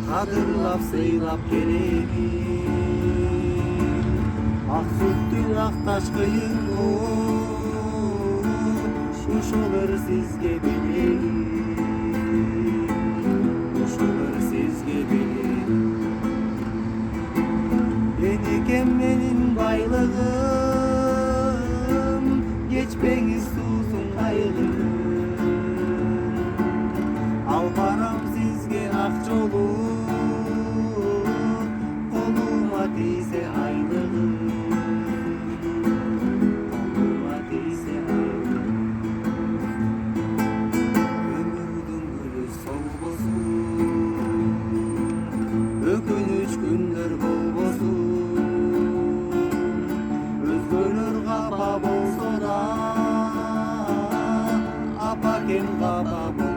Kadırlap sıylap gelelim. Ak süttün aktaş kıyın kuş olur sizge bileyim. Kuş olur sizge bileyim. Beni gemmenin baylığım, geçmeyiz susun ayrılığım. Al param sizge akçolu, koluma diyse aylığım. Koluma diyse aylığım. Ömürdün gülü solmasın, ökünüç günler bolmasın. Özgürlür kaba bolsa da, apaken kaba bolsa.